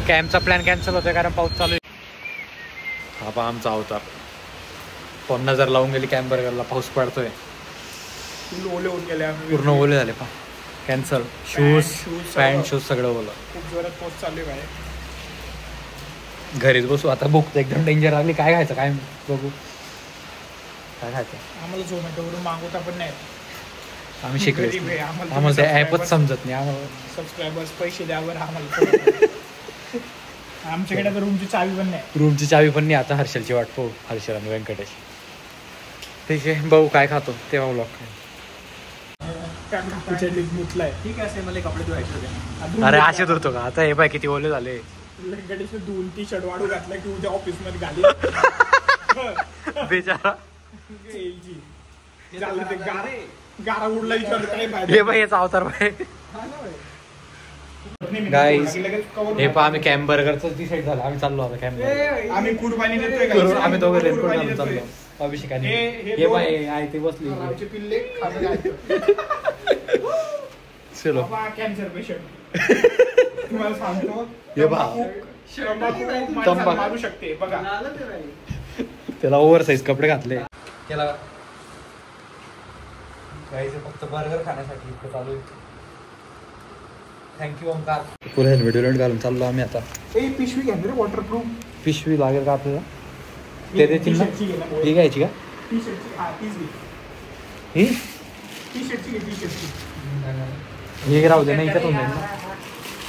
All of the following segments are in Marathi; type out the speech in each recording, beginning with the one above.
कॅम्पचा प्लॅन कॅन्सल होतोय कारण पाऊस चालू आहे. हा पहा आमचा अवतार. फोन नजर लावून गेली कॅम्प बर्गरला, पाऊस पडतोय. ओले होऊन गेले आम्ही, पूर्ण ओले झाले. पहा कॅन्सल. शूज पॅन्ट शूज सगळं ओलं. खूप जोरात पाऊस चालू आहे बाहेर. घरीच बसू आता. भूक तर एकदम डेंजर लागली. काय खायचं काय बघू. काय खायचं. आम्हाला झोमॅटोवरून मागवता पण नाही. आम्ही शिकलो. आम्हाला ते ॲपच समजत नाही आम्हाला. सबस्क्रायबर्स पैसे द्यावर आम्हाला. आमच्याकडे तर रूमची चावी पण नाही. रूमची चावी पण नाही. आता हर्षलची वाट पाहू. हर्षल आणि व्यंकटेश. ठीक आहे भाऊ काय खातो तेव्हा ब्लॉग. ठीक आहे मला कपडे धुवायचे. अरे असे धुतो का आता. हे बाय किती ओले झाले. व्यंकटेश 2 टी-शर्ट वाढू घातला की उद्या ऑफिस मध्ये घाली बेचारा. गारा उडला हे बाई याचा अवतार बाय. गाईज हे पहा आम्ही कॅम्प बर्गरच डिसाईड झालं. आम्ही चाललो आता कॅम्प. आम्ही कुर्बानी देतोय. आम्ही दोघे रेनकोट घालून चाललो अभिषेकाने. हे बाय आहे ते बसली. पिल्ले चलो कॅन्सर पेशंट. तुम्हाला सांगतो हे पहा मारू शकते बघा. त्याला ओव्हर साईज कपडे घातले. त्याला गाईचं फक्त बर्गर खाण्यासाठी इतकं चालू आहे. थँक्यू ओंकार. फुल हेल्मेट घालून चाललो आम्ही आता. पिशवी घ्या रे वॉटरप्रूफ. पिशवी लागेल का आपल्याला. ते देतील ना. ही घ्यायची का. ही हे राहू दे नाही इथं ना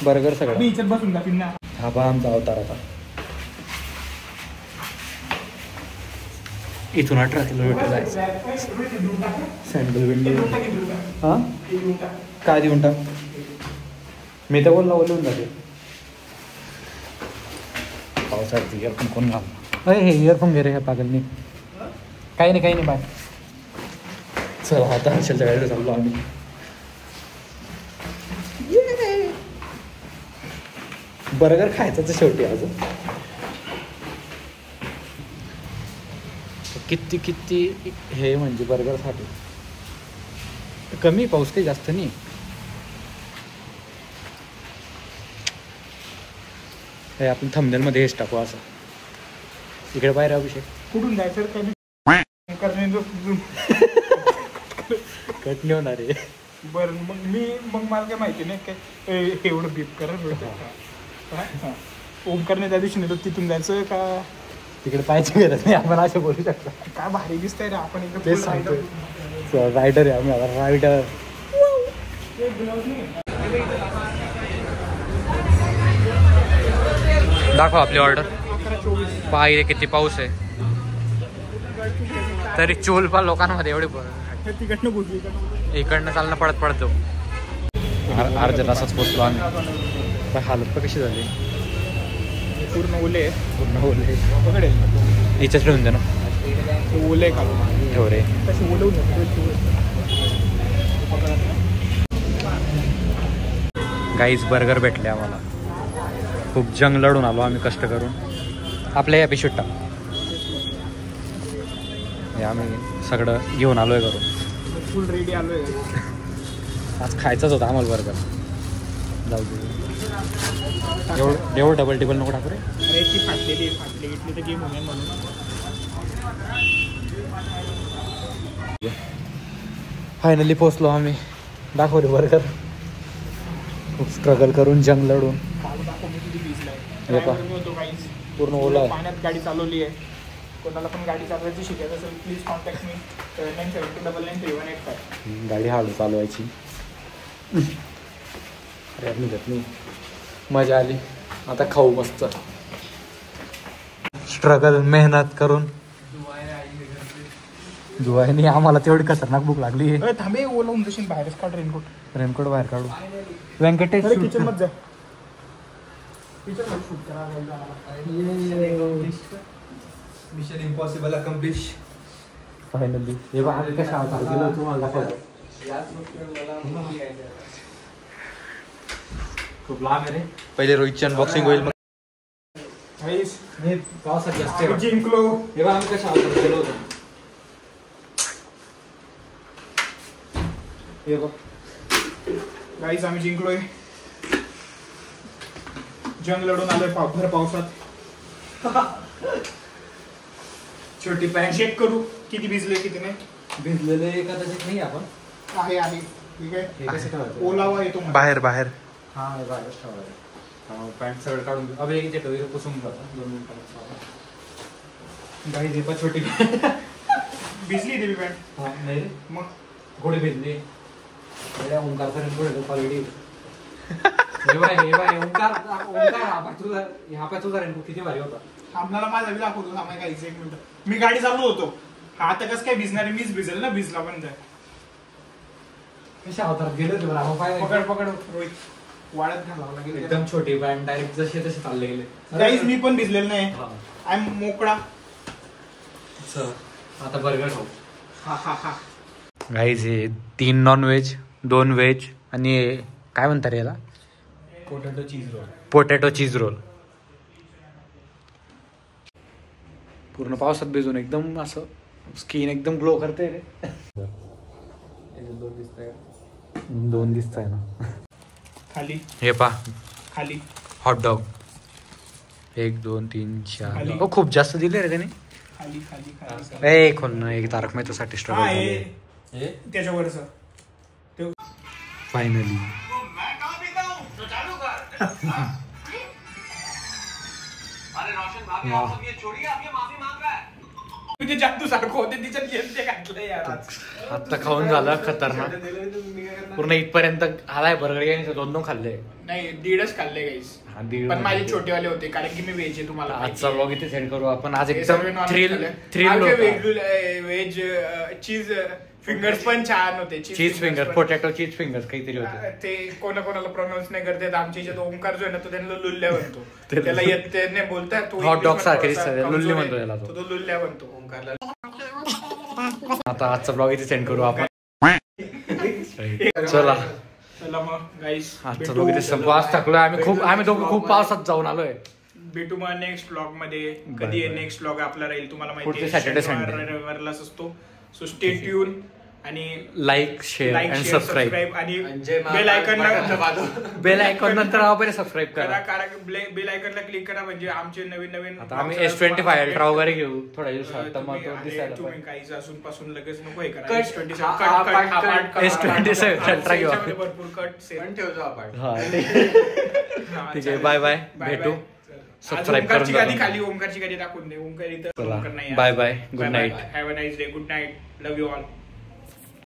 बर्गर सगळं बसून जातील ना. हा पहा आमचा अवतार आता. इथून 18 किलोमीटर जायचं. Sandal window. हां काय देऊन टाक. मी तर बोलला ओलवून जाते. पावसाळ्यात इयरफोन कोण घाल. अरे हे इयरफोन घे रे ह्या पागलनी. काही नाही बाय. चल आता हर्षलच्या गाडीला चाललो आम्ही. बर्गर खायचं शेवटी अजून. किती हे म्हणजे बर्गरसाठी कमी पाऊस काही जास्त नाही. हे आपण थंबनेलमध्ये हेच टाकू असं. इकडे बाहेर अभिषेक. कुठून जायचं कट नाही होणार आहे. बरं मग मला काय माहिती नाही काय एवढं बीप करत होतं. ओमकारने त्या दिवशी नाही तिथून जायचं का. तिकडे पाहायची गरज नाही. आपण असं बोलू शकतो. काय भारी दिसतंय रे. आपण तेच सांगतो. रायडर आहे आम्ही आता. रायडर. दाखव आपली ऑर्डर. पाहिजे किती पाऊस आहे तरी चोल पा लोकांमध्ये एवढे. इकडनं चालणं पडत जाऊ. अर्ध्या तासाच पोचलो आम्ही. हालत पण कशी झाली. पूर्ण ओले. इथंच ठेवून दे ना. ओले का ठेव रे. गाईज बर्गर भेटले आम्हाला. खूप जंग लढून आलो आम्ही कष्ट करून. आपल्या या पिशवीत टाक. हे आम्ही सगळं घेऊन आलोय घरून. फुल रेडी आलोय. आज खायचंच होतं आम्हाला बर्गर. जाऊ दे. एवढं डबल टेबल नको टाकू रे. अरे ती फाटली घेतली तर गेम होणार म्हणून. फायनली पोचलो आम्ही. दाखव रे बर्गर. खूप स्ट्रगल करून जंग लढून. पूर्ण ओला. पाण्यात गाडी चालवली आहे. कोणाला पण गाडी चालवायची शिकायचं असेल प्लीज कॉन्टॅक्ट मी. 9729933185. गाडी हळू चालवायची. अरे निघत नाही. मजा आली. आता खाऊ मस्त. स्ट्रगल मेहनत करून. धुवायने आम्हाला तेवढी खतरनाक भूक लागली. थांबे ओलावून जशी बाहेरच काढ. रेनकोट बाहेर काढू. व्यंकटेश किचन मध्ये जा. Mission impossible accomplish. फायनली. हे बघा आम्ही कशा गेलो तुम्हाला दाखवतो. खूप लांब आहे रे. पहिले रोहितची अनबॉक्सिंग होईल. मग पावसाची असते जिंकलो. हे बघा आम्ही कशा गेलो होतो. गाईज आम्ही जिंकलोय. जंग लढून आलोय भर पावसात. छोटी पॅन्ट चेक करू किती भिजले किती नाही. भिजलेले कदाचित नाही आपण. आहे ठीक हे आहे. कसं ठेवायचं? ओलावा येतो मध्ये. बाहेर हा बाहेरच ठेवायचं. पॅन्ट सगळं काढून घेऊ. अब एक वगैरे पुसून जातं 2 मिनिटात. गाडी दीपा छोटी भिजली देवी पॅन्ट. हा नाही रे, मग घोडे भिजले. ओंकार पर्यंत घोडे क्वालिटी. हे बाय ओंकार हा पाय तुझा रेनकोट किती भारी होता. आपल्याला माझा बी दाखवतो. थांबाय काहीच 1 मिनिट. मी गाडी चालू होतो. हा आता कसं काय भिजणार आहे. मीच भिजेल ना. भिजला पण जाय. कशा अवतारात गेले होते बरं. पाय पकड रोहित. वाळत घालावं लागेल. एकदम छोटी पॅन्ट डायरेक्ट जसे तसे चालले गेले. गाईज मी पण भिजलेलं नाही. आय एम मोकळा. आता बर्गर खाऊ. हा. गाईज हे 3 नॉनव्हेज 2 व्हेज आणि काय म्हणतात याला पोटॅटो चीज रोल. पूर्ण पावसात भिजून एकदम असं स्किन एकदम ग्लो करते रे. 2 दिसत आहे ना. खाली हे पा खाली हॉटडॉग 1 2 3 खाली. 4 खूप जास्त दिले रे त्याने. खाली खाली खाली. एक तारक मेहतासाठी हा स्ट्रगल हे त्याच्यावरच फायनली. जादू सारखं होते तिच्यात गेले घातलं यार. आता खाऊन झालं खतरनाक. पूर्ण इथपर्यंत आलाय बर्गर. 2 खाल्ले. नाही 1.5च खाल्ले गाईस. पण माझे छोटेवाले होते कारण की मी व्हेज आहे. तुम्हाला आजचा व्लॉग इथे सेंड करू आपण. आज एकदम थ्रिल व्हेज चीज फिंगर्स पण छान होते. चीज फिंगर पोटॅटो चीज फिंगर्स काहीतरी होते. ते कोणाला प्रोनाऊन्स नाही करते. आमच्या इथे ओंकार जो आहे ना तो त्यांना लुल्ल्या म्हणतो. त्याला येत नाही बोलता. तो हॉट डॉग सारखे लुल्ली म्हणतो त्याला. तो लुल्ल्या म्हणतो ओंकारला. आता आजचा ब्लॉग इथे सेंड करू आपण. चला मग गाईस आजचा ब्लॉग इथे संपू. आज थकलोय आम्ही दोघं खूप पावसात जाऊन आलोय. भेटू मग नेक्स्ट ब्लॉग मध्ये. कधी नेक्स्ट ब्लॉग आपला राहील तुम्हाला माहिती आहे. सॅटर्डे संडे रविवारलाच असतो. सो स्टे ट्यून आणि लाईक शेअर आणि सबस्क्राईब आणि बेल बेल आयकॉन नंतर आपण सबस्क्राईब करा. बेल आयकॉनला क्लिक करा म्हणजे आमचे नवीन आता आम्ही S25 अल्ट्रा वगैरे घेऊ थोड्या दिवसात. तुम्ही काही असून पासून लगेच नको हे करा. S27 अल्ट्रा घेऊ. भरपूर कट सेवन ठेवतो आपण. ठीक आहे. Bye bye. भेटू. सबस्क्राईब करून गाडी खाली ओंकारची गाडी दाखवून दे. ओंकार इथं नाही. Bye bye. Good night. Have a nice day. Good night. Love you all.